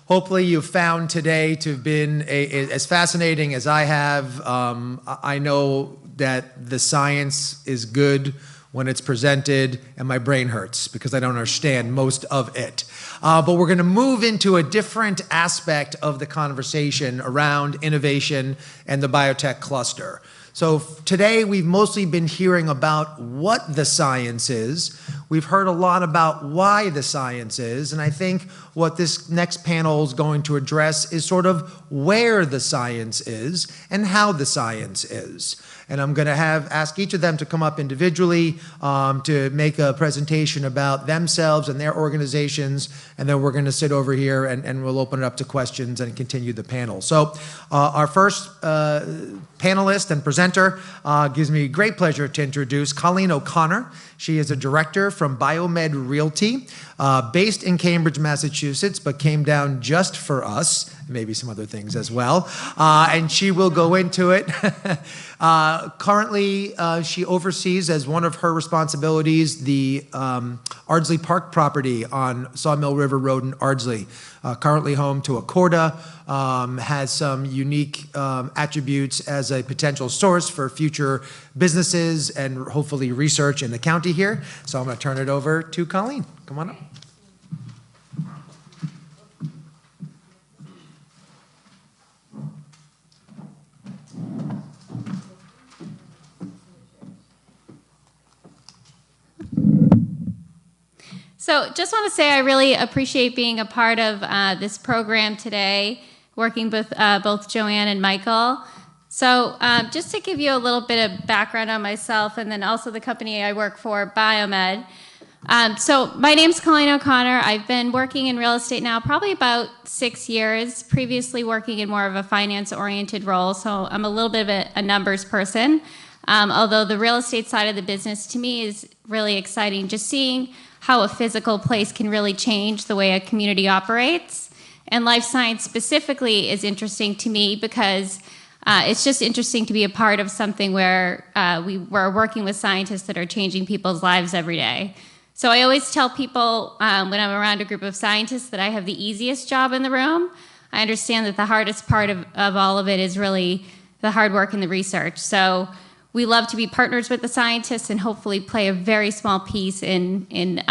Hopefully you found today to have been as fascinating as I have. I know that the science is good when it's presented, and my brain hurts because I don't understand most of it. But we're gonna move into a different aspect of the conversation around innovation and the biotech cluster. So today we've mostly been hearing about what the science is. We've heard a lot about why the science is, and I think what this next panel is going to address is sort of where the science is and how the science is. And I'm going to ask each of them to come up individually to make a presentation about themselves and their organizations, and then we're going to sit over here and we'll open it up to questions and continue the panel. So our first panelist and presenter gives me great pleasure to introduce Colleen OConnor. She is a director from BioMed Realty, based in Cambridge, Massachusetts, but came down just for us, maybe some other things as well, and she will go into it. Currently, she oversees as one of her responsibilities the Ardsley Park property on Sawmill River Road in Ardsley. Currently home to Accorda, has some unique attributes as a potential source for future businesses and hopefully research in the county here. So I'm going to turn it over to Colleen. Come on up. So just want to say I really appreciate being a part of this program today, working with both Joanne and Michael. So just to give you a little bit of background on myself and then also the company I work for, BioMed. So my name's Colleen OConnor. I've been working in real estate now probably about 6 years, previously working in more of a finance-oriented role, so I'm a little bit of a numbers person. Although the real estate side of the business to me is really exciting, just seeing how a physical place can really change the way a community operates. And life science specifically is interesting to me because it's just interesting to be a part of something where we're working with scientists that are changing people's lives every day. So I always tell people when I'm around a group of scientists that I have the easiest job in the room. I understand that the hardest part of all of it is really the hard work and the research. So we love to be partners with the scientists and hopefully play a very small piece in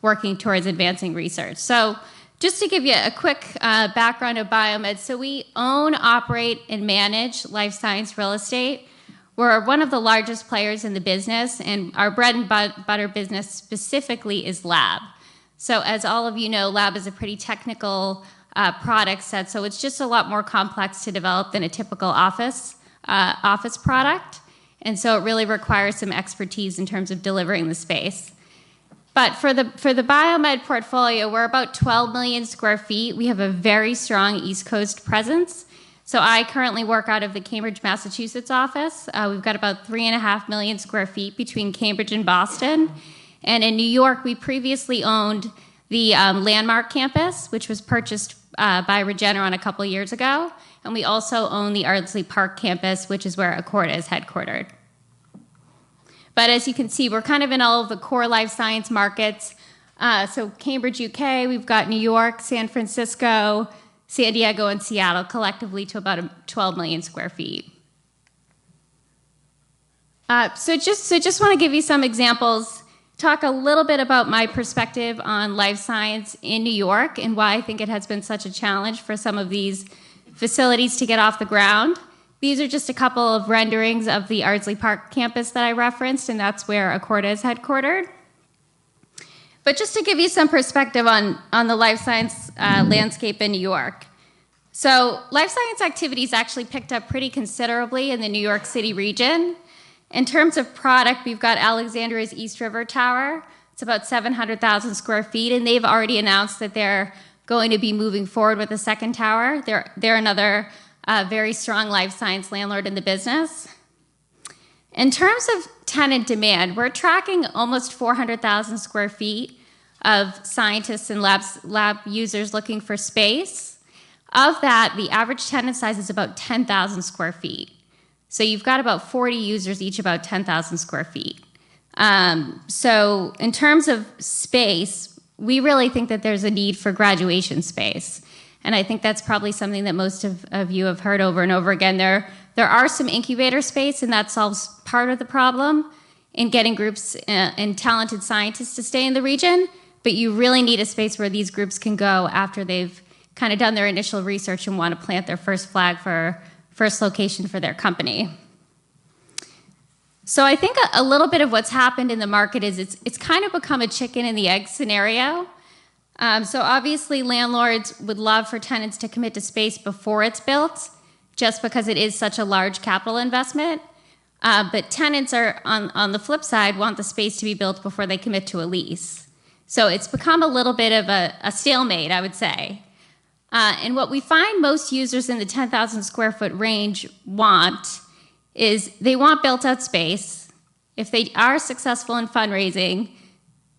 working towards advancing research. So just to give you a quick background of BioMed, so we own, operate, and manage life science real estate. We're one of the largest players in the business, and our bread and butter business specifically is lab. So as all of you know, lab is a pretty technical product set, so it's just a lot more complex to develop than a typical office product. And so it really requires some expertise in terms of delivering the space. But for the BioMed portfolio, we're about 12 million square feet. We have a very strong East Coast presence. So I currently work out of the Cambridge, Massachusetts office. We've got about 3.5 million square feet between Cambridge and Boston. And in New York, we previously owned the Landmark campus, which was purchased by Regeneron a couple years ago. And we also own the Ardsley Park campus, which is where Accorda is headquartered. But as you can see, we're kind of in all of the core life science markets. So Cambridge, UK, we've got New York, San Francisco, San Diego, and Seattle, collectively to about 12 million square feet. So just want to give you some examples, talk a little bit about my perspective on life science in New York and why I think it has been such a challenge for some of these facilities to get off the ground. These are just a couple of renderings of the Ardsley Park campus that I referenced, and that's where Accorda is headquartered. But just to give you some perspective on the life science landscape in New York. So life science activities actually picked up pretty considerably in the New York City region. In terms of product, we've got Alexandria's East River Tower. It's about 700,000 square feet, and they've already announced that they're going to be moving forward with a second tower. They're another very strong life science landlord in the business. In terms of tenant demand, we're tracking almost 400,000 square feet of scientists and lab users looking for space. Of that, the average tenant size is about 10,000 square feet. So you've got about 40 users, each about 10,000 square feet. So in terms of space, we really think that there's a need for graduation space. And I think that's probably something that most of you have heard over and over again. There are some incubator space, and that solves part of the problem in getting groups and talented scientists to stay in the region, but you really need a space where these groups can go after they've kind of done their initial research and want to plant their first flag for first location for their company. So I think a little bit of what's happened in the market is it's kind of become a chicken and the egg scenario. So obviously landlords would love for tenants to commit to space before it's built, just because it is such a large capital investment. But tenants are, on the flip side, want the space to be built before they commit to a lease. So it's become a little bit of a stalemate, I would say. And what we find most users in the 10,000 square foot range want is they want built-out space. If they are successful in fundraising,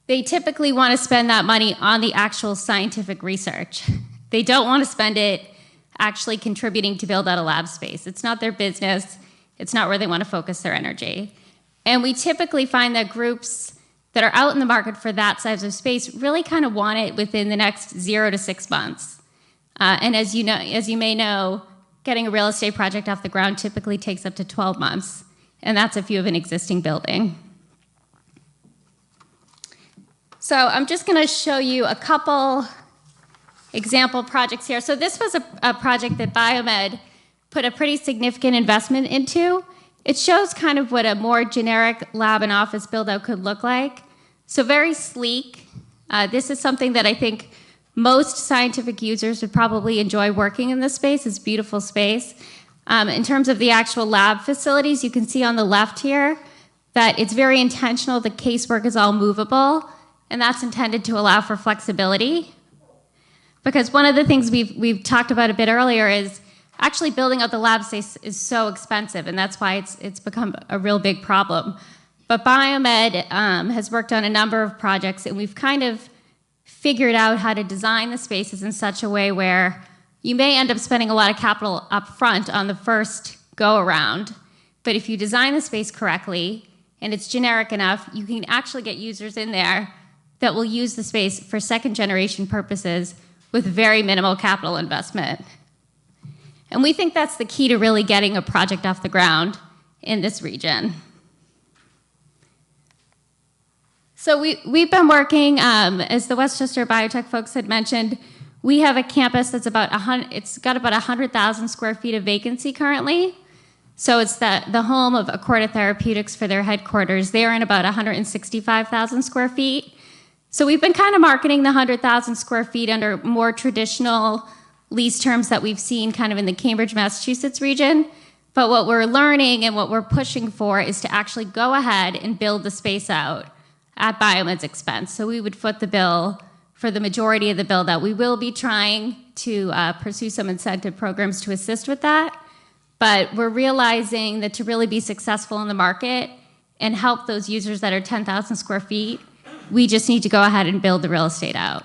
they typically want to spend that money on the actual scientific research. They don't want to spend it actually contributing to build out a lab space. It's not their business. It's not where they want to focus their energy. And we typically find that groups that are out in the market for that size of space really kind of want it within the next 0 to 6 months. And as you may know, getting a real estate project off the ground typically takes up to 12 months, and that's if you have an existing building. So I'm just going to show you a couple example projects here. So this was a project that BioMed put a pretty significant investment into. It shows kind of what a more generic lab and office build-out could look like. So very sleek. This is something that I think most scientific users would probably enjoy working in this space. It's beautiful space. In terms of the actual lab facilities, you can see on the left here that it's very intentional. The casework is all movable, and that's intended to allow for flexibility. Because one of the things we've talked about a bit earlier is actually building out the lab space is so expensive, and that's why it's become a real big problem. But BioMed has worked on a number of projects, and we've kind of figured out how to design the spaces in such a way where you may end up spending a lot of capital up front on the first go-around, but if you design the space correctly and it's generic enough, you can actually get users in there that will use the space for second-generation purposes with very minimal capital investment. And we think that's the key to really getting a project off the ground in this region. So we've been working, as the Westchester Biotech folks had mentioned, we have a campus that's it's got about 100,000 square feet of vacancy currently. So it's the home of Accorda Therapeutics for their headquarters. They're in about 165,000 square feet. So we've been kind of marketing the 100,000 square feet under more traditional lease terms that we've seen kind of in the Cambridge, Massachusetts region. But what we're learning and what we're pushing for is to actually go ahead and build the space out at BioMed's expense. So we would foot the bill for the majority of the build out. We will be trying to pursue some incentive programs to assist with that. But we're realizing that to really be successful in the market and help those users that are 10,000 square feet, we just need to go ahead and build the real estate out.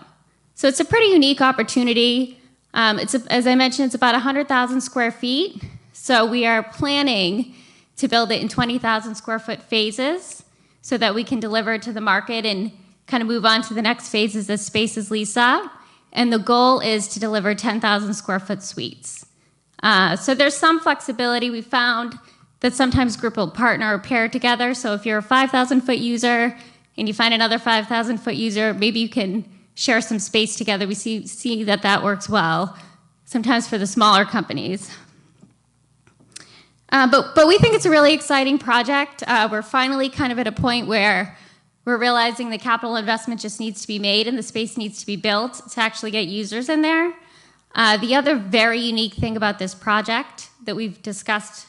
So it's a pretty unique opportunity. As I mentioned, it's about 100,000 square feet. So we are planning to build it in 20,000 square foot phases so that we can deliver to the market and kind of move on to the next phases as spaces lease up. And the goal is to deliver 10,000 square foot suites. So there's some flexibility. We found that sometimes group will partner or pair together. So if you're a 5,000 foot user and you find another 5,000 foot user, maybe you can share some space together. We see that works well, sometimes for the smaller companies. But we think it's a really exciting project. We're finally kind of at a point where we're realizing the capital investment just needs to be made and the space needs to be built to actually get users in there. The other very unique thing about this project that we've discussed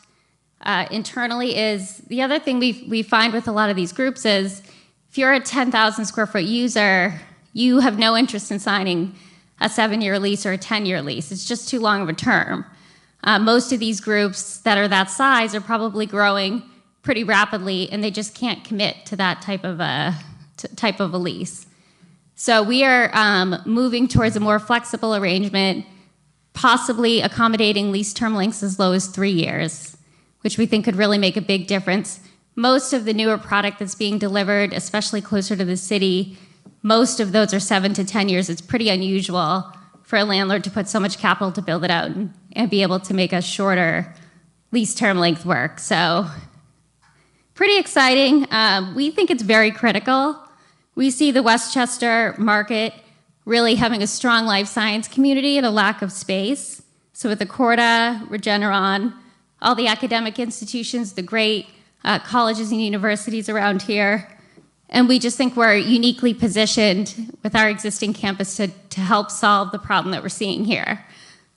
internally is the other thing we find with a lot of these groups is if you're a 10,000 square foot user, you have no interest in signing a 7-year lease or a 10-year lease. It's just too long of a term. Most of these groups that are that size are probably growing pretty rapidly, and they just can't commit to that type of a lease. So we are moving towards a more flexible arrangement, possibly accommodating lease term lengths as low as 3 years, which we think could really make a big difference. Most of the newer product that's being delivered, especially closer to the city, most of those are 7 to 10 years. It's pretty unusual for a landlord to put so much capital to build it out and be able to make a shorter lease term length work. So pretty exciting. We think it's very critical. We see the Westchester market really having a strong life science community and a lack of space. So with the Corda, Regeneron, all the academic institutions, the great colleges and universities around here, and we just think we're uniquely positioned with our existing campus to help solve the problem that we're seeing here.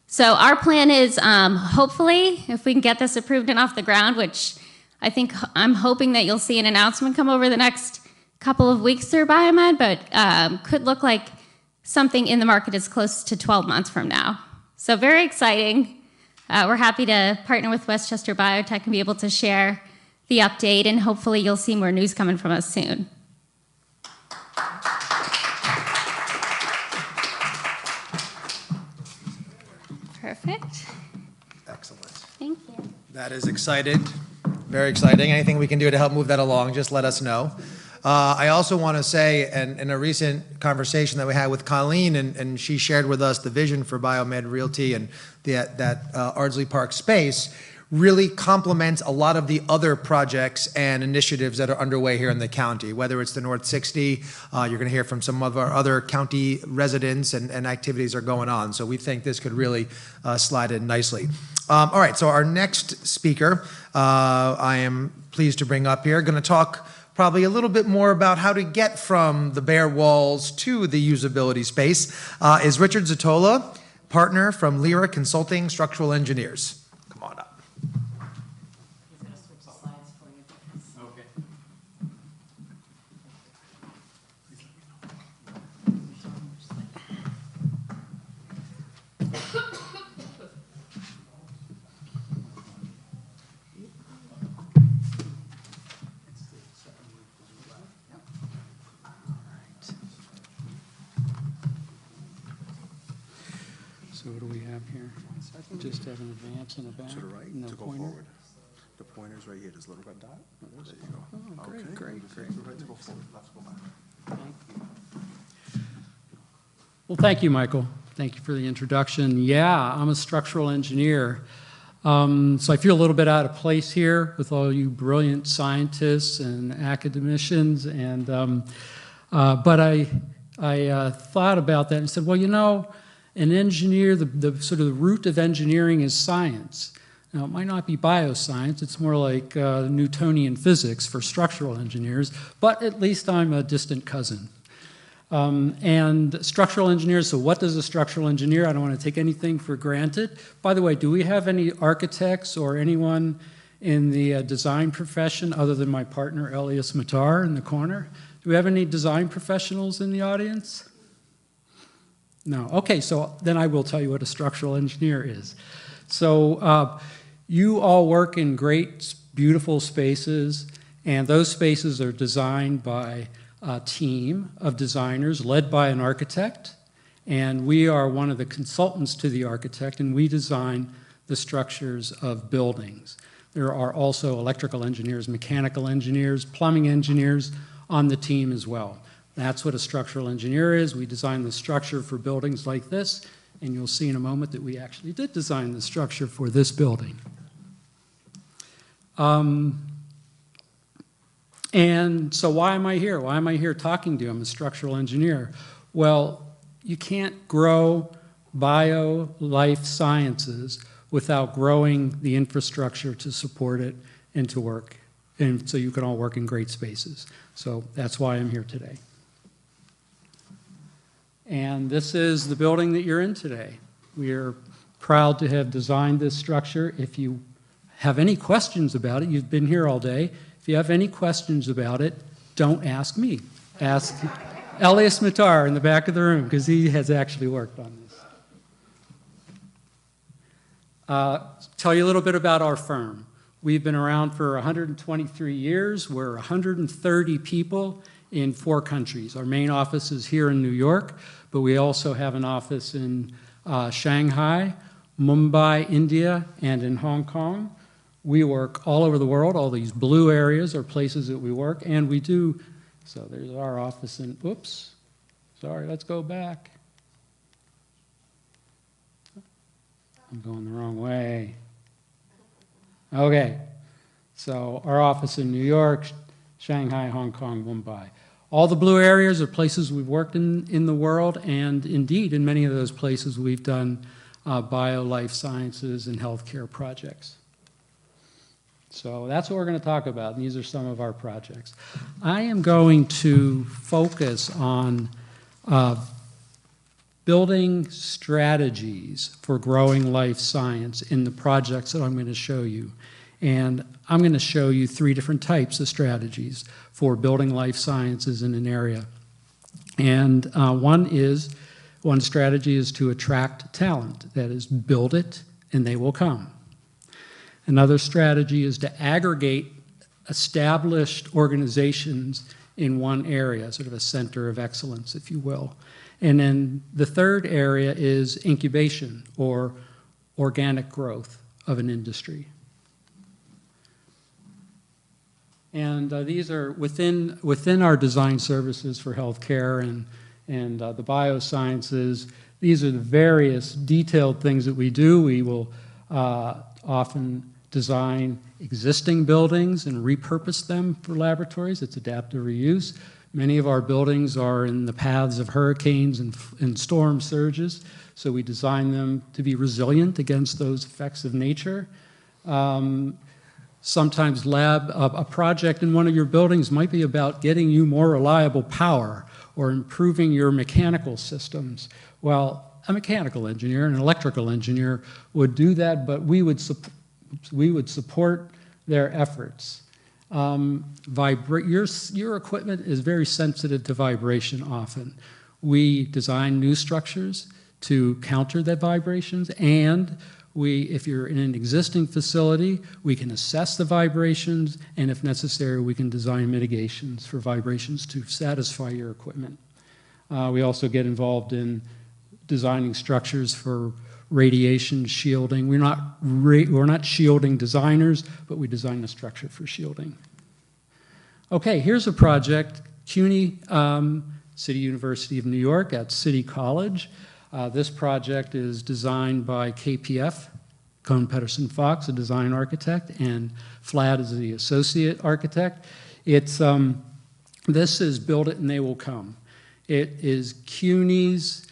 So our plan is, hopefully, if we can get this approved and off the ground, which I'm hoping that you'll see an announcement come over the next couple of weeks through BioMed, but could look like something in the market as close to 12 months from now. So very exciting. We're happy to partner with Westchester Biotech and be able to share the update, and hopefully you'll see more news coming from us soon. Perfect. Excellent. Thank you. That is excited. Very exciting. Anything we can do to help move that along, just let us know. I also want to say, and in a recent conversation that we had with Colleen, and she shared with us the vision for BioMed Realty and that Ardsley Park space, really complements a lot of the other projects and initiatives that are underway here in the county, whether it's the North 60, you're going to hear from some of our other county residents and activities are going on. So we think this could really slide in nicely. All right, so our next speaker, I am pleased to bring up here, going to talk probably a little bit more about how to get from the bare walls to the usability space, is Richard Zottola, partner from LERA Consulting Structural Engineers. Come on up. So what do we have here? Just have an advance and a back? To the right, no to go pointer? forward. The pointer's right here, this little red dot. Oh, there you go. Oh, great, Okay. great. Right to go forward, left to go back. Thank you. Well, thank you, Michael. Thank you for the introduction. Yeah, I'm a structural engineer. So I feel a little bit out of place here with all you brilliant scientists and academicians. And, but I thought about that and said, well, you know, an engineer, the sort of the root of engineering is science. Now, it might not be bioscience, it's more like Newtonian physics for structural engineers, but at least I'm a distant cousin. And structural engineers, so what does a structural engineer? I don't want to take anything for granted. By the way, do we have any architects or anyone in the design profession other than my partner, Elias Matar, in the corner? Do we have any design professionals in the audience? No. Okay, so then I will tell you what a structural engineer is. So you all work in great, beautiful spaces, and those spaces are designed by a team of designers led by an architect, and we are one of the consultants to the architect, and we design the structures of buildings. There are also electrical engineers, mechanical engineers, plumbing engineers on the team as well. That's what a structural engineer is. We design the structure for buildings like this, and you'll see in a moment that we actually did design the structure for this building. And so why am I here? Why am I here talking to you? I'm a structural engineer. Well, you can't grow life sciences without growing the infrastructure to support it and to work, and so you can all work in great spaces. So that's why I'm here today. And this is the building that you're in today. We are proud to have designed this structure. If you have any questions about it, you've been here all day. If you have any questions about it, don't ask me. Ask Elias Matar in the back of the room, because he has actually worked on this. Tell you a little bit about our firm. We've been around for 123 years. We're 130 people in 4 countries. Our main office is here in New York, but we also have an office in Shanghai, Mumbai, India, and in Hong Kong. We work all over the world. All these blue areas are places that we work, and we do, so there's our office in, oops, Sorry, let's go back. I'm going the wrong way. Okay, so our office in New York, Shanghai, Hong Kong, Mumbai. All the blue areas are places we've worked in the world, and indeed, in many of those places, we've done bio, life sciences, and healthcare projects. So that's what we're going to talk about, and these are some of our projects. I am going to focus on building strategies for growing life science in the projects that I'm going to show you. And I'm going to show you 3 different types of strategies for building life sciences in an area. And one strategy is to attract talent. That is, build it and they will come. Another strategy is to aggregate established organizations in one area, sort of a center of excellence, if you will. And then the third area is incubation or organic growth of an industry. And these are within our design services for healthcare and the biosciences. These are the various detailed things that we do. We will often design existing buildings and repurpose them for laboratories. It's adaptive reuse. Many of our buildings are in the paths of hurricanes and storm surges, so we design them to be resilient against those effects of nature. Sometimes a project in one of your buildings might be about getting you more reliable power or improving your mechanical systems. Well, a mechanical engineer, an electrical engineer would do that, but we would support their efforts. Your equipment is very sensitive to vibration often. We design new structures to counter that vibrations, and if you're in an existing facility, we can assess the vibrations, and if necessary, we can design mitigations for vibrations to satisfy your equipment. We also get involved in designing structures for radiation shielding. We're not shielding designers, but we design the structure for shielding. Okay, here's a project, CUNY, City University of New York at City College. This project is designed by KPF, Cohn Pedersen Fox, a design architect, and Flad is the associate architect. This is Build It and They Will Come. It is CUNY's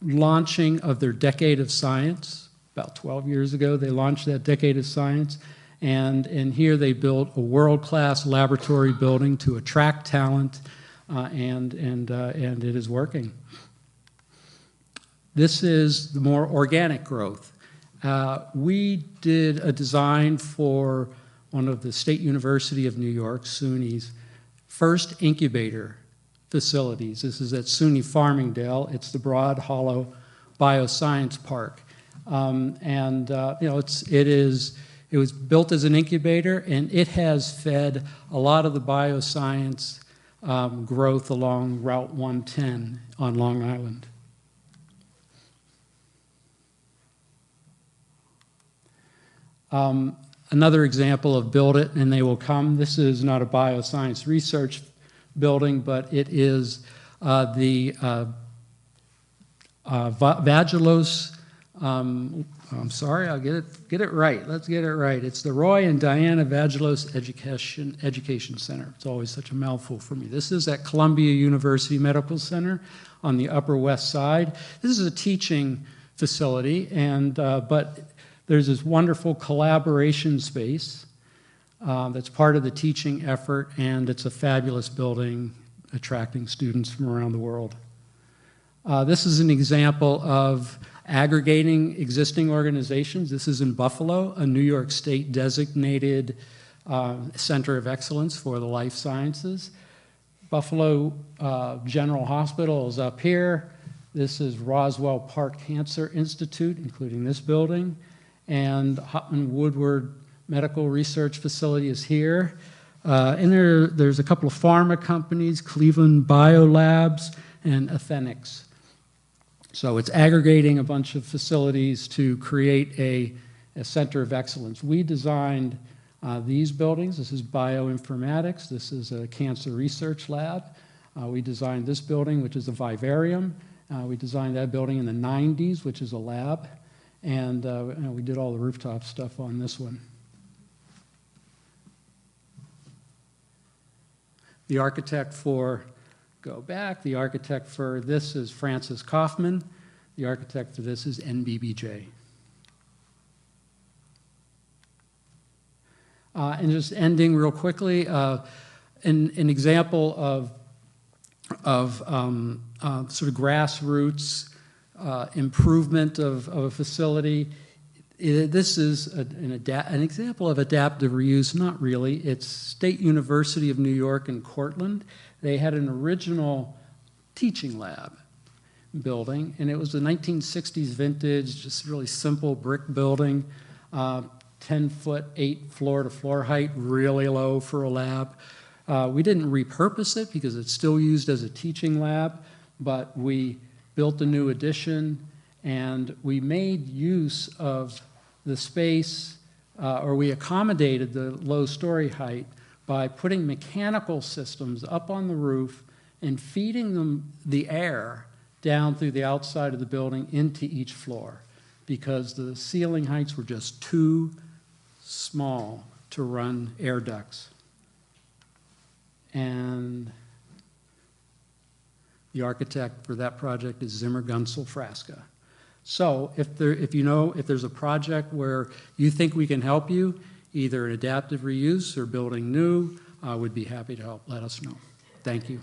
launching of their Decade of Science. About 12 years ago, they launched that Decade of Science. And here they built a world-class laboratory building to attract talent, and it is working. This is the more organic growth. We did a design for one of the State University of New York, SUNY's first incubator facilities. This is at SUNY Farmingdale. It's the Broad Hollow Bioscience Park. It was built as an incubator, and it has fed a lot of the bioscience growth along Route 110 on Long Island. Another example of Build It and They Will Come. This is not a bioscience research building, but it is the Vagelos. I'm sorry, I'll get it right. Let's get it right. It's the Roy and Diana Vagelos Education Center. It's always such a mouthful for me. This is at Columbia University Medical Center on the Upper West Side. This is a teaching facility, but there's this wonderful collaboration space that's part of the teaching effort, and it's a fabulous building attracting students from around the world. This is an example of aggregating existing organizations. This is in Buffalo, a New York State designated center of excellence for the life sciences. Buffalo General Hospital is up here. This is Roswell Park Cancer Institute, including this building. And Hopman Woodward Medical Research Facility is here. And there's a couple of pharma companies, Cleveland Biolabs and Athenix. So it's aggregating a bunch of facilities to create a center of excellence. We designed these buildings. This is bioinformatics. This is a cancer research lab. We designed this building, which is a vivarium. We designed that building in the 90s, which is a lab. And we did all the rooftop stuff on this one. The architect for, go back, the architect for this is Francis Kaufman. The architect for this is NBBJ. And just ending real quickly, an example of sort of grassroots improvement of a facility. This is an example of adaptive reuse. Not really. It's State University of New York in Cortland. They had an original teaching lab building, and it was a 1960s vintage, just really simple brick building, 10-foot, 8 floor-to-floor height, really low for a lab. We didn't repurpose it because it's still used as a teaching lab, but we built a new addition, and we made use of the space, or we accommodated the low story height by putting mechanical systems up on the roof and feeding them the air down through the outside of the building into each floor, because the ceiling heights were just too small to run air ducts. And the architect for that project is Zimmer Gunsel Frasca. So if there's a project where you think we can help you, either an adaptive reuse or building new, we'd be happy to help. Let us know. Thank you.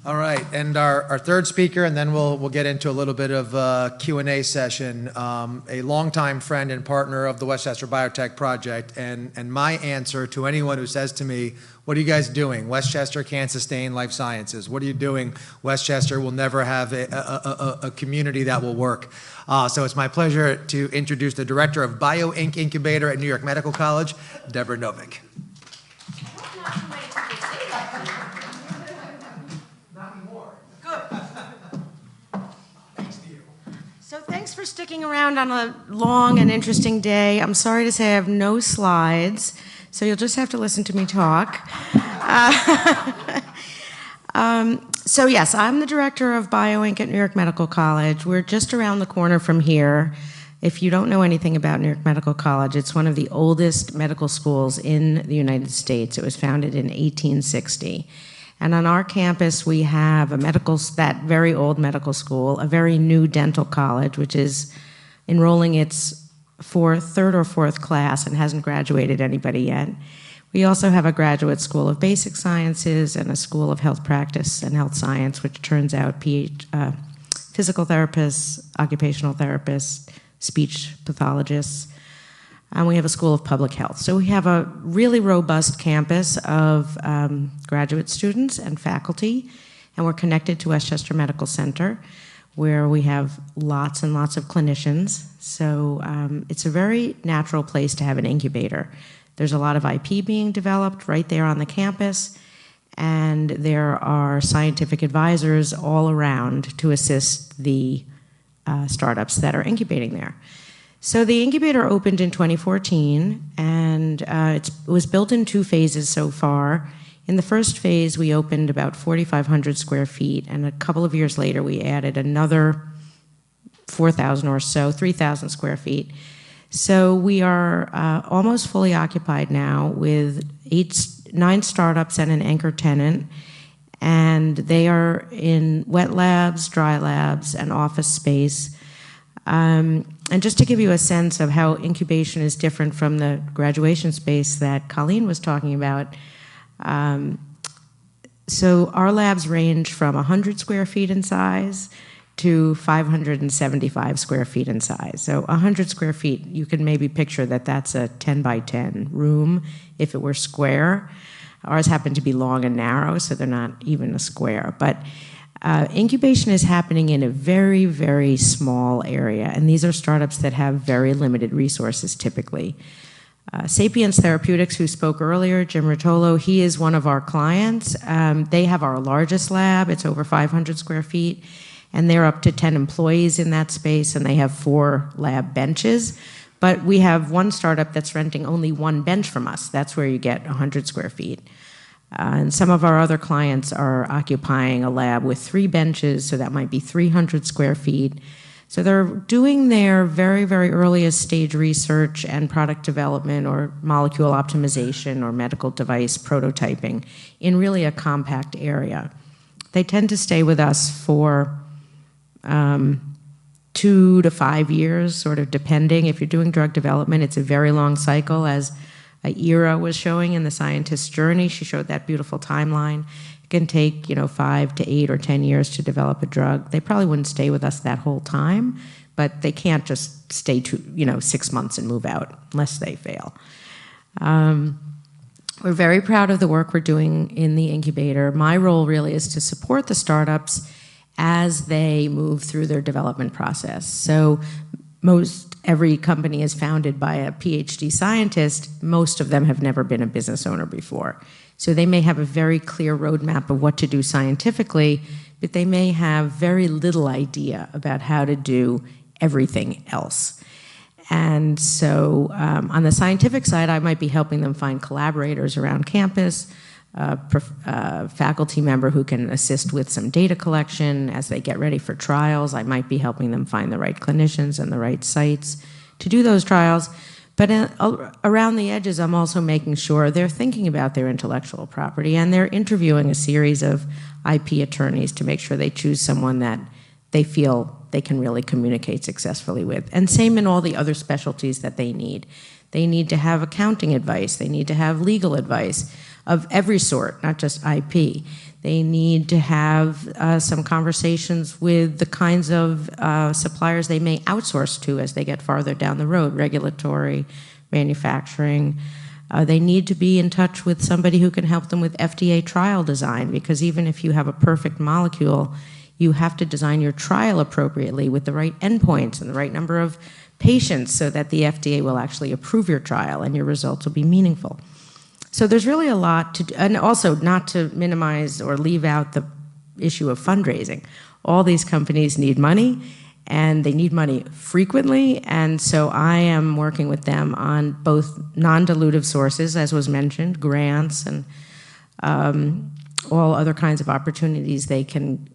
All right, and our third speaker, and then we'll get into a little bit of a Q&A session, a longtime friend and partner of the Westchester Biotech project, and my answer to anyone who says to me, what are you guys doing? Westchester can't sustain life sciences. What are you doing? Westchester will never have a community that will work. So it's my pleasure to introduce the director of BioInc Incubator at New York Medical College, Deborah Novick. So thanks for sticking around on a long and interesting day. I'm sorry to say I have no slides, so you'll just have to listen to me talk. So yes, I'm the director of BioInc at New York Medical College. We're just around the corner from here. If you don't know anything about New York Medical College, it's one of the oldest medical schools in the United States. It was founded in 1860. And on our campus, we have that very old medical school, a very new dental college, which is enrolling its third or fourth class and hasn't graduated anybody yet. We also have a graduate school of basic sciences and a school of health practice and health science, which turns out physical therapists, occupational therapists, speech pathologists. And we have a school of public health. So we have a really robust campus of graduate students and faculty, and we're connected to Westchester Medical Center, where we have lots and lots of clinicians. So it's a very natural place to have an incubator. There's a lot of IP being developed right there on the campus, and there are scientific advisors all around to assist the startups that are incubating there. So the incubator opened in 2014, and it was built in 2 phases so far. In the first phase, we opened about 4,500 square feet, and a couple of years later, we added another 4,000 or so, 3,000 square feet. So we are almost fully occupied now with 9 startups and an anchor tenant, and they are in wet labs, dry labs, and office space. And just to give you a sense of how incubation is different from the graduation space that Colleen was talking about, so our labs range from 100 square feet in size to 575 square feet in size. So 100 square feet, you can maybe picture that that's a 10 by 10 room if it were square. Ours happen to be long and narrow, so they're not even a square. But incubation is happening in a very, very small area, and these are startups that have very limited resources typically. Sapiens Therapeutics, who spoke earlier, Jim Zottola, he is one of our clients. They have our largest lab. It's over 500 square feet, and they're up to 10 employees in that space, and they have 4 lab benches. But we have one startup that's renting only one bench from us. That's where you get 100 square feet. And some of our other clients are occupying a lab with 3 benches, so that might be 300 square feet. So they're doing their very, very earliest stage research and product development or molecule optimization or medical device prototyping in really a compact area. They tend to stay with us for 2 to 5 years, sort of depending. If you're doing drug development, it's a very long cycle, as LERA was showing in The Scientist's Journey. She showed that beautiful timeline. It can take, 5 to 8 or 10 years to develop a drug. They probably wouldn't stay with us that whole time, but they can't just stay 6 months and move out unless they fail. We're very proud of the work we're doing in the incubator. My role really is to support the startups as they move through their development process. So every company is founded by a PhD scientist. Most of them have never been a business owner before. So they may have a very clear roadmap of what to do scientifically, but they may have very little idea about how to do everything else. And so on the scientific side, I might be helping them find collaborators around campus, a faculty member who can assist with some data collection as they get ready for trials. I might be helping them find the right clinicians and the right sites to do those trials. But around the edges, I'm also making sure they're thinking about their intellectual property, and they're interviewing a series of IP attorneys to make sure they choose someone that they feel they can really communicate successfully with. And same in all the other specialties that they need. They need to have accounting advice. They need to have legal advice of every sort, not just IP. They need to have some conversations with the kinds of suppliers they may outsource to as they get farther down the road, regulatory, manufacturing. They need to be in touch with somebody who can help them with FDA trial design, because even if you have a perfect molecule, you have to design your trial appropriately with the right endpoints and the right number of patients so that the FDA will actually approve your trial and your results will be meaningful. So there's really a lot to do, and also not to minimize or leave out the issue of fundraising. All these companies need money, and they need money frequently, and so I am working with them on both non-dilutive sources, as was mentioned, grants, and all other kinds of opportunities they can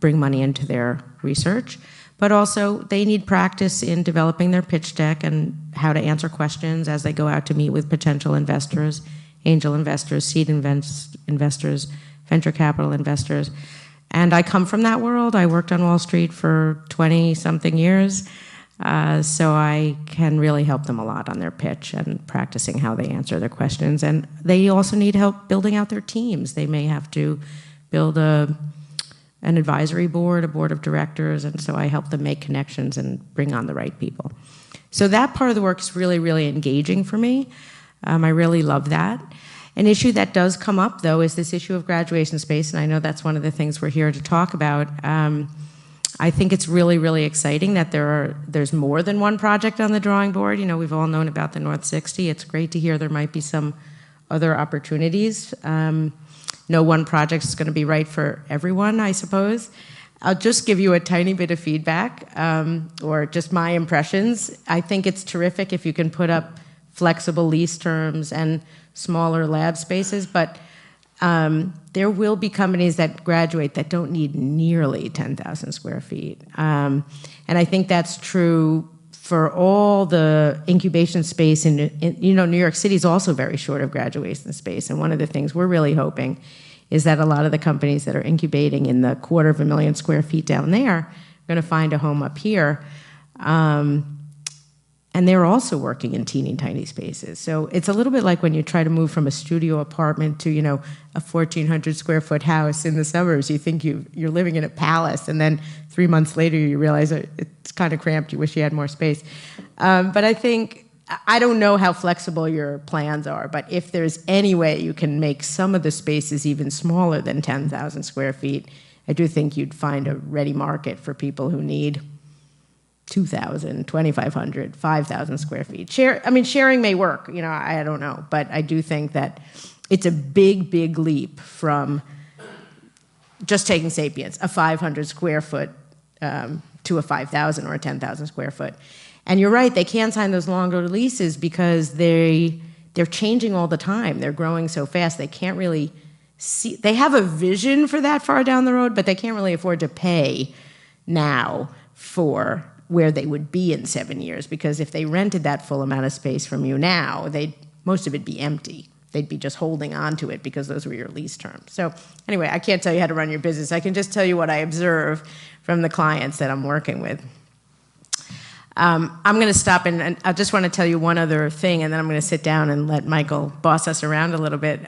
bring money into their research. But also, they need practice in developing their pitch deck and how to answer questions as they go out to meet with potential investors, angel investors, seed investors, venture capital investors. And I come from that world. I worked on Wall Street for 20-something years, so I can really help them a lot on their pitch and practicing how they answer their questions. And they also need help building out their teams. They may have to build an advisory board, a board of directors, and so I help them make connections and bring on the right people. So that part of the work is really, really engaging for me. I really love that. An issue that does come up, though, is this issue of graduation space, and I know that's one of the things we're here to talk about. I think it's really, really exciting that there's more than one project on the drawing board. We've all known about the North 60. It's great to hear there might be some other opportunities. No one project is going to be right for everyone, I suppose. I'll just give you a tiny bit of feedback, or just my impressions. I think it's terrific if you can put up flexible lease terms and smaller lab spaces, but there will be companies that graduate that don't need nearly 10,000 square feet. And I think that's true for all the incubation space in New York City is also very short of graduation space. And one of the things we're really hoping is that a lot of the companies that are incubating in the 250,000 square feet down there are going to find a home up here. And they're also working in teeny tiny spaces. So it's a little bit like when you try to move from a studio apartment to, a 1,400 square foot house in the suburbs. You think you're living in a palace, and then 3 months later you realize it's kind of cramped. You wish you had more space. But I don't know how flexible your plans are, but if there's any way you can make some of the spaces even smaller than 10,000 square feet, I do think you'd find a ready market for people who need 2,000, 2,500, 5,000 square feet. Sharing may work, I don't know. But I do think that it's a big, big leap from just taking Sapiens, a 500 square foot to a 5,000 or a 10,000 square foot. And you're right, they can't sign those longer leases because they're changing all the time. They're growing so fast, they can't really see. They have a vision for that far down the road, but they can't really afford to pay now for where they would be in 7 years, because if they rented that full amount of space from you now, most of it be empty. They'd be just holding on to it because those were your lease terms. So anyway, I can't tell you how to run your business. I can just tell you what I observe from the clients that I'm working with. I'm going to stop, and I just want to tell you one other thing, and then I'm going to sit down and let Michael boss us around a little bit.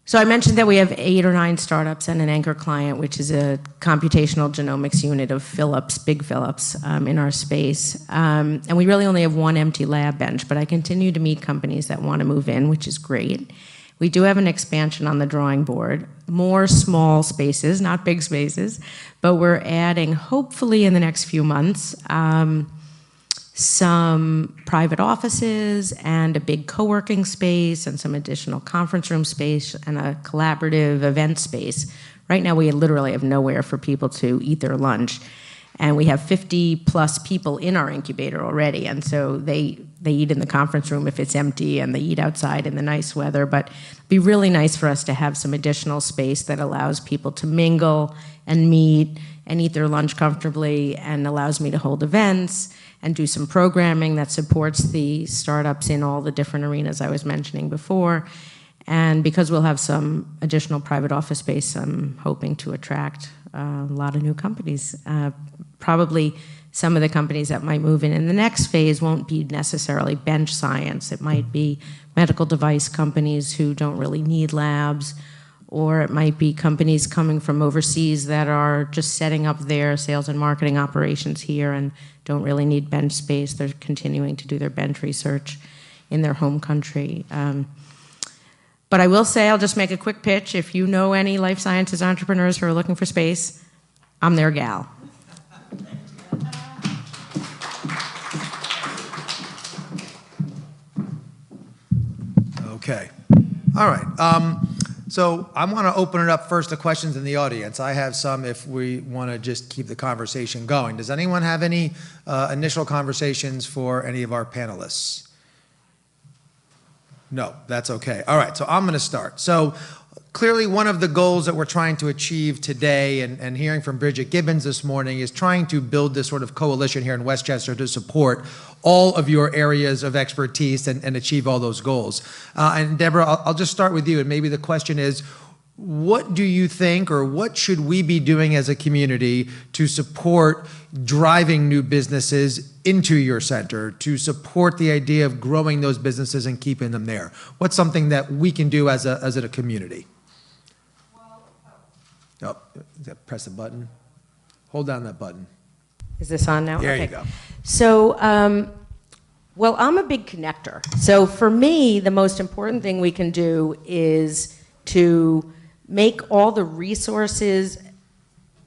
So I mentioned that we have 8 or 9 startups and an anchor client, which is a computational genomics unit of Philips, big Philips, in our space. And we really only have 1 empty lab bench, but I continue to meet companies that want to move in, which is great. We do have an expansion on the drawing board, more small spaces, not big spaces, but we're adding, hopefully in the next few months, some private offices and a big co-working space and some additional conference room space and a collaborative event space. Right now we literally have nowhere for people to eat their lunch. And we have 50 plus people in our incubator already. And so they eat in the conference room if it's empty, and they eat outside in the nice weather. But it'd be really nice for us to have some additional space that allows people to mingle and meet and eat their lunch comfortably, and allows me to hold events and do some programming that supports the startups in all the different arenas I was mentioning before. And because we'll have some additional private office space, I'm hoping to attract a lot of new companies. Probably some of the companies that might move in the next phase won't be necessarily bench science. It might be medical device companies who don't really need labs, or it might be companies coming from overseas that are just setting up their sales and marketing operations here and don't really need bench space. They're continuing to do their bench research in their home country. But I will say, I'll just make a quick pitch. If you know any life sciences entrepreneurs who are looking for space, I'm their gal. Okay. All right. So I want to open it up first to questions in the audience. I have some if we want to just keep the conversation going. Does anyone have any initial conversations for any of our panelists? No, that's okay. All right, so I'm going to start. So clearly one of the goals that we're trying to achieve today, and hearing from Bridget Gibbons this morning, is trying to build this sort of coalition here in Westchester to support all of your areas of expertise and achieve all those goals. And Deborah, I'll just start with you, and maybe the question is, what do you think, or what should we be doing as a community to support driving new businesses into your center, to support the idea of growing those businesses and keeping them there? What's something that we can do as a community? Oh, press the button. Hold down that button. Is this on now? There Okay. you go. So, well, I'm a big connector. So for me, the most important thing we can do is to make all the resources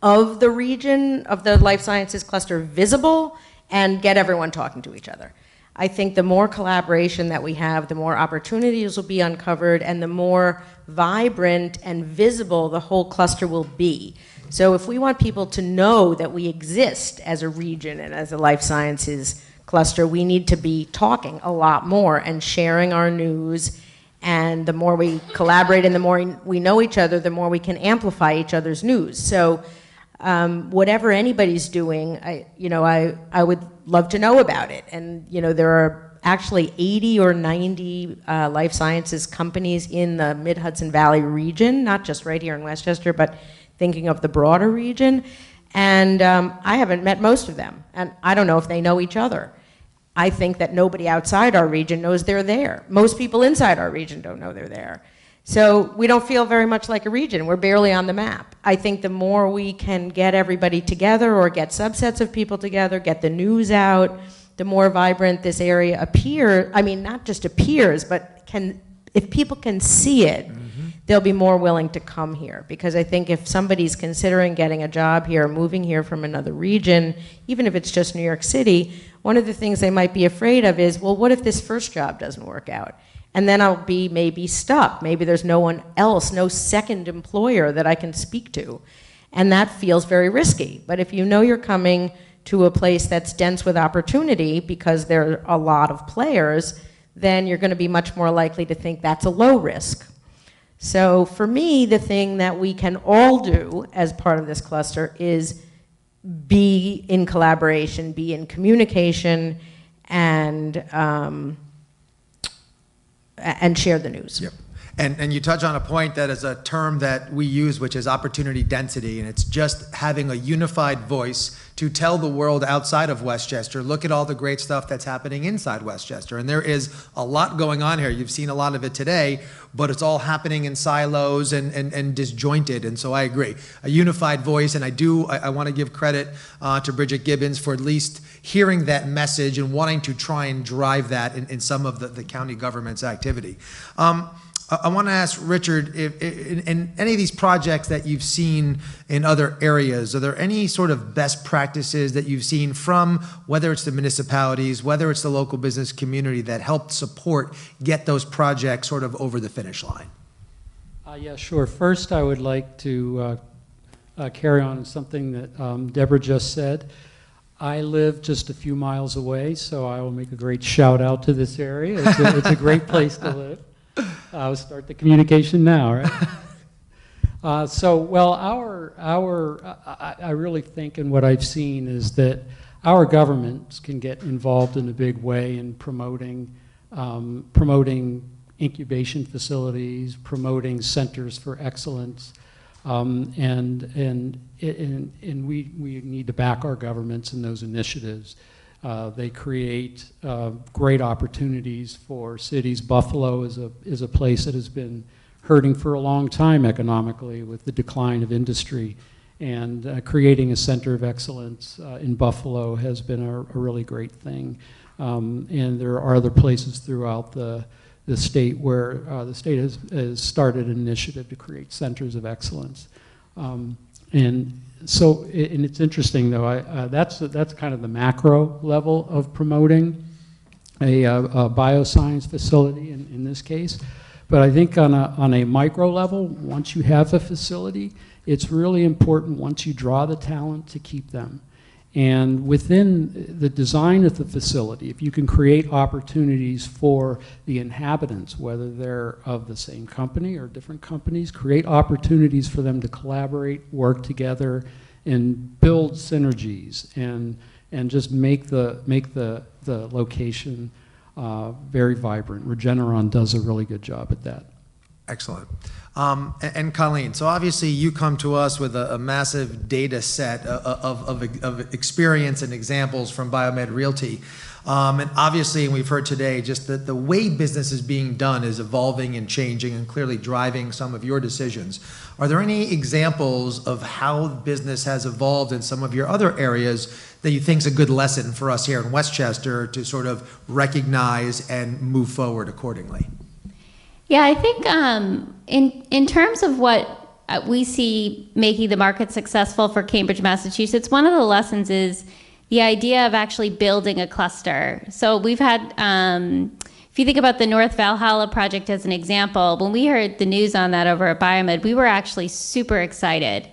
of the region, of the life sciences cluster, visible and get everyone talking to each other. I think the more collaboration that we have, the more opportunities will be uncovered, and the more vibrant and visible the whole cluster will be. So if we want people to know that we exist as a region and as a life sciences cluster, we need to be talking a lot more and sharing our news. And the more we collaborate and the more we know each other, the more we can amplify each other's news. So whatever anybody's doing, I would love to know about it. And there are actually 80 or 90 life sciences companies in the Mid-Hudson Valley region, not just right here in Westchester, but thinking of the broader region. And I haven't met most of them. And I don't know if they know each other. I think that nobody outside our region knows they're there. Most people inside our region don't know they're there. So we don't feel very much like a region. We're barely on the map. I think the more we can get everybody together, or get subsets of people together, get the news out, the more vibrant this area appears. I mean, not just appears, but if people can see it, they'll be more willing to come here. Because I think if somebody's considering getting a job here, moving here from another region, even if it's just New York City, one of the things they might be afraid of is, well, what if this first job doesn't work out? And then I'll be maybe stuck. Maybe there's no one else, no second employer that I can speak to. And that feels very risky. But if you know you're coming to a place that's dense with opportunity because there are a lot of players, then you're going to be much more likely to think that's a low risk. So for me, the thing that we can all do as part of this cluster is be in collaboration, be in communication, and share the news. Yep. And you touch on a point that is a term that we use, which is opportunity density, and it's just having a unified voice to tell the world outside of Westchester, look at all the great stuff that's happening inside Westchester. And there is a lot going on here. You've seen a lot of it today, but it's all happening in silos and disjointed. And so I agree. A unified voice, and I want to give credit to Bridget Gibbons for at least hearing that message and wanting to try and drive that in some of the county government's activity. I want to ask Richard, if in any of these projects that you've seen in other areas, are there any sort of best practices that you've seen from whether it's the municipalities, whether it's the local business community that helped support get those projects sort of over the finish line? Yeah, sure. First, I would like to carry on something that Deborah just said. I live just a few miles away, so I will make a great shout out to this area. It's a great place to live. I'll start the communication now, right? I really think, and what I've seen is that our governments can get involved in a big way in promoting incubation facilities, promoting centers for excellence, and we need to back our governments in those initiatives. They create great opportunities for cities. Buffalo is a place that has been hurting for a long time economically with the decline of industry, and creating a center of excellence in Buffalo has been a really great thing. And there are other places throughout the state where the state has started an initiative to create centers of excellence. So it's interesting though, that's kind of the macro level of promoting a bioscience facility in this case. But I think on a micro level, once you have a facility, it's really important once you draw the talent to keep them. And within the design of the facility, if you can create opportunities for the inhabitants, whether they're of the same company or different companies, create opportunities for them to collaborate, work together, and build synergies, and just make the location very vibrant. Regeneron does a really good job at that. Excellent. And Colleen, so obviously you come to us with a massive data set of experience and examples from BioMed Realty. And obviously, and we've heard today, just the way business is being done is evolving and changing and clearly driving some of your decisions. Are there any examples of how business has evolved in some of your other areas that you think is a good lesson for us here in Westchester to sort of recognize and move forward accordingly? Yeah, I think in terms of what we see making the market successful for Cambridge, Massachusetts, one of the lessons is the idea of actually building a cluster. So we've had, if you think about the North Valhalla project as an example, when we heard the news on that over at BioMed, we were actually super excited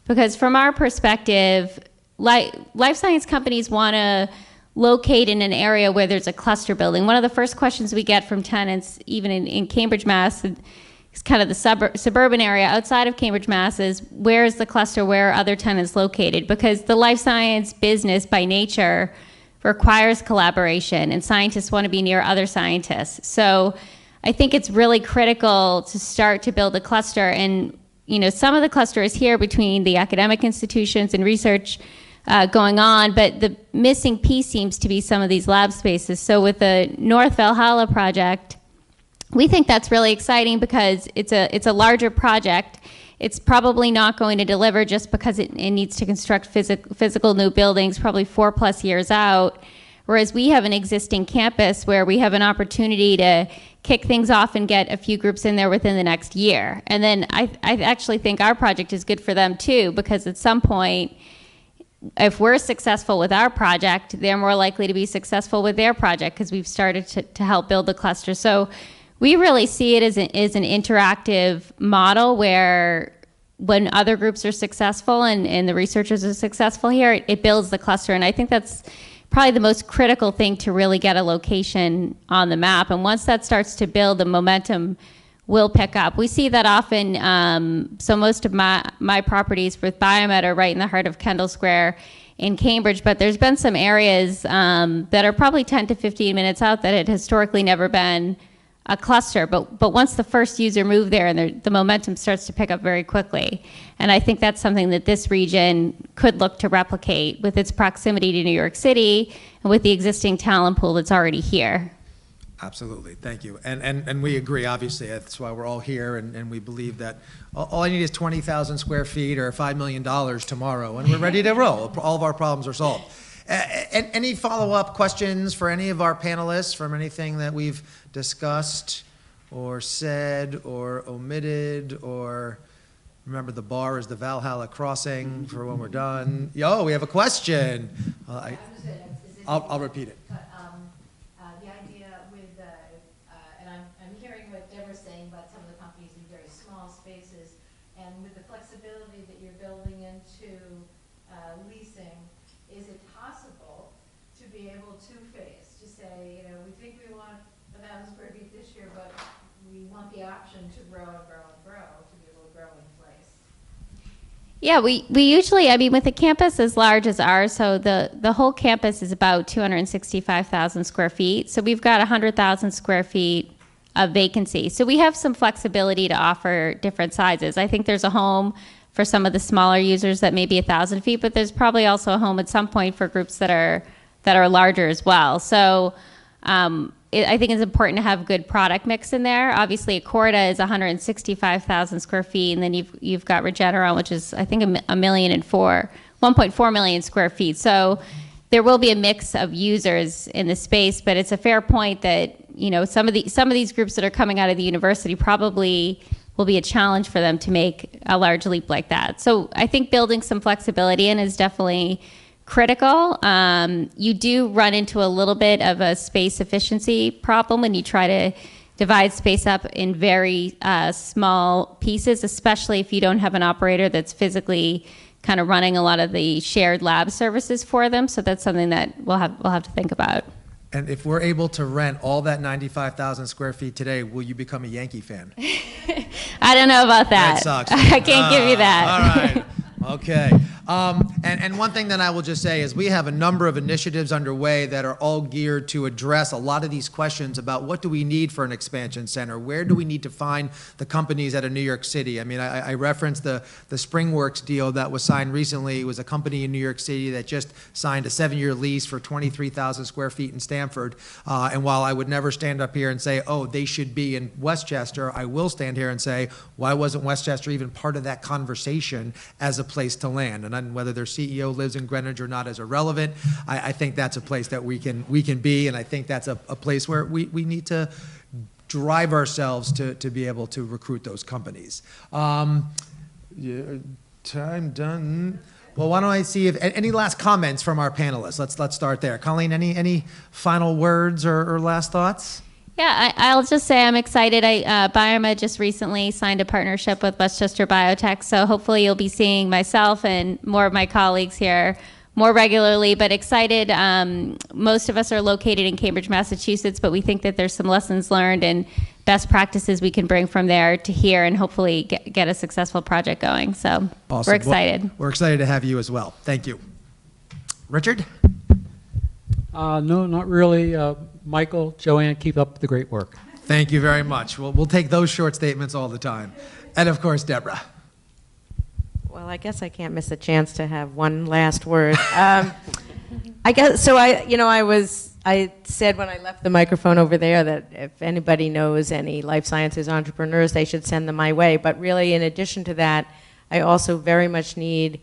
because from our perspective, life science companies want to locate in an area where there's a cluster building. One of the first questions we get from tenants, even in Cambridge, Mass, it's kind of the suburban area outside of Cambridge, Mass, is where is the cluster, where are other tenants located? Because the life science business by nature requires collaboration, and scientists want to be near other scientists. So I think it's really critical to start to build a cluster, and some of the cluster is here between the academic institutions and research going on, but the missing piece seems to be some of these lab spaces. So with the North Valhalla project, we think that's really exciting because it's a larger project. It's probably not going to deliver just because it needs to construct physical new buildings, probably 4+ years out. Whereas we have an existing campus where we have an opportunity to kick things off and get a few groups in there within the next year. And then I actually think our project is good for them too, because at some point, if we're successful with our project, they're more likely to be successful with their project because we've started to help build the cluster. So we really see it as an interactive model where when other groups are successful and the researchers are successful here, it builds the cluster. And I think that's probably the most critical thing to really get a location on the map. And once that starts to build, the momentum will pick up. We see that often. So most of my properties with BioMed are right in the heart of Kendall Square in Cambridge, but there's been some areas that are probably 10 to 15 minutes out that had historically never been a cluster. But once the first user moved there, and the momentum starts to pick up very quickly. And I think that's something that this region could look to replicate with its proximity to New York City and with the existing talent pool that's already here. Absolutely, thank you. And we agree, obviously, that's why we're all here, and we believe that all I need is 20,000 square feet or $5 million tomorrow, and we're ready to roll. All of our problems are solved. Any follow-up questions for any of our panelists from anything that we've discussed or said or omitted? Or remember, the bar is the Valhalla crossing for when we're done. Yo, we have a question. I'll repeat it. The idea with, and I'm hearing what Deborah's saying about some of the companies in very small spaces, and with the flexibility that you're building into leasing, is it possible to be able to phase, to say, we think we want 1,000 square feet this year, but we want the option to grow and grow and grow, to be able to grow in place? Yeah, we usually, I mean, with a campus as large as ours, so the whole campus is about 265,000 square feet. So we've got 100,000 square feet of vacancy. So we have some flexibility to offer different sizes. I think there's a home for some of the smaller users that may be 1,000 feet, but there's probably also a home at some point for groups that are larger as well. So I think it's important to have good product mix in there. Obviously, Accorda is 165,000 square feet, and then you've got Regeneron, which is I think 1.4 million square feet. So there will be a mix of users in the space, but it's a fair point that some of these groups that are coming out of the university probably will be a challenge for them to make a large leap like that. So I think building some flexibility in is definitely critical. You do run into a little bit of a space efficiency problem when you try to divide space up in very small pieces, especially if you don't have an operator that's physically kind of running a lot of the shared lab services for them. So that's something that we'll have to think about. And if we're able to rent all that 95,000 square feet today, will you become a Yankee fan? I don't know about that. Red Sox. I can't give you that. All right. Okay. And one thing that I will just say is we have a number of initiatives underway that are all geared to address a lot of these questions about what do we need for an expansion center? Where do we need to find the companies out of New York City? I mean, I referenced the SpringWorks deal that was signed recently. It was a company in New York City that just signed a 7-year lease for 23,000 square feet in Stamford. And while I would never stand up here and say, oh, they should be in Westchester, I will stand here and say, why wasn't Westchester even part of that conversation as a place to land? And whether their CEO lives in Greenwich or not is irrelevant. I think that's a place that we can be, and I think that's a place where we need to drive ourselves to be able to recruit those companies. Time done. Well, why don't I see if any last comments from our panelists? Let's start there. Colleen, any final words or last thoughts? Yeah, I'll just say I'm excited. BioMed just recently signed a partnership with Westchester Biotech, so hopefully you'll be seeing myself and more of my colleagues here more regularly, but excited. Most of us are located in Cambridge, Massachusetts, but we think that there's some lessons learned and best practices we can bring from there to here and hopefully get a successful project going. So awesome. We're excited. Well, we're excited to have you as well. Thank you. Richard? No, not really. Michael, Joanne, keep up the great work. Thank you very much. We'll take those short statements all the time. And of course, Deborah. Well, I guess I can't miss a chance to have one last word. I guess so. I said when I left the microphone over there that if anybody knows any life sciences entrepreneurs, they should send them my way. But really, in addition to that, I also very much need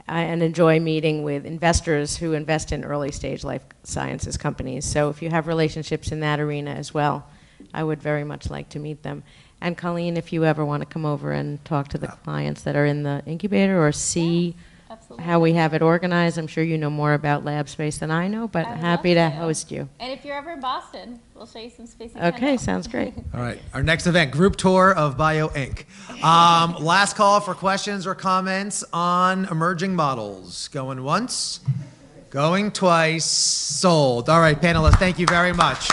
and enjoy meeting with investors who invest in early stage life sciences companies. So if you have relationships in that arena as well, I would very much like to meet them. And Colleen, if you ever want to come over and talk to the clients that are in the incubator or see Absolutely. how we have it organized. I'm sure you know more about lab space than I know, but I would happy love to to. host you. And if you're ever in Boston, we'll show you some space. in Okay, Kendall. sounds great. All right, our next event, group tour of BioInc. Last call for questions or comments on emerging models. Going once, going twice, sold. All right, panelists, thank you very much.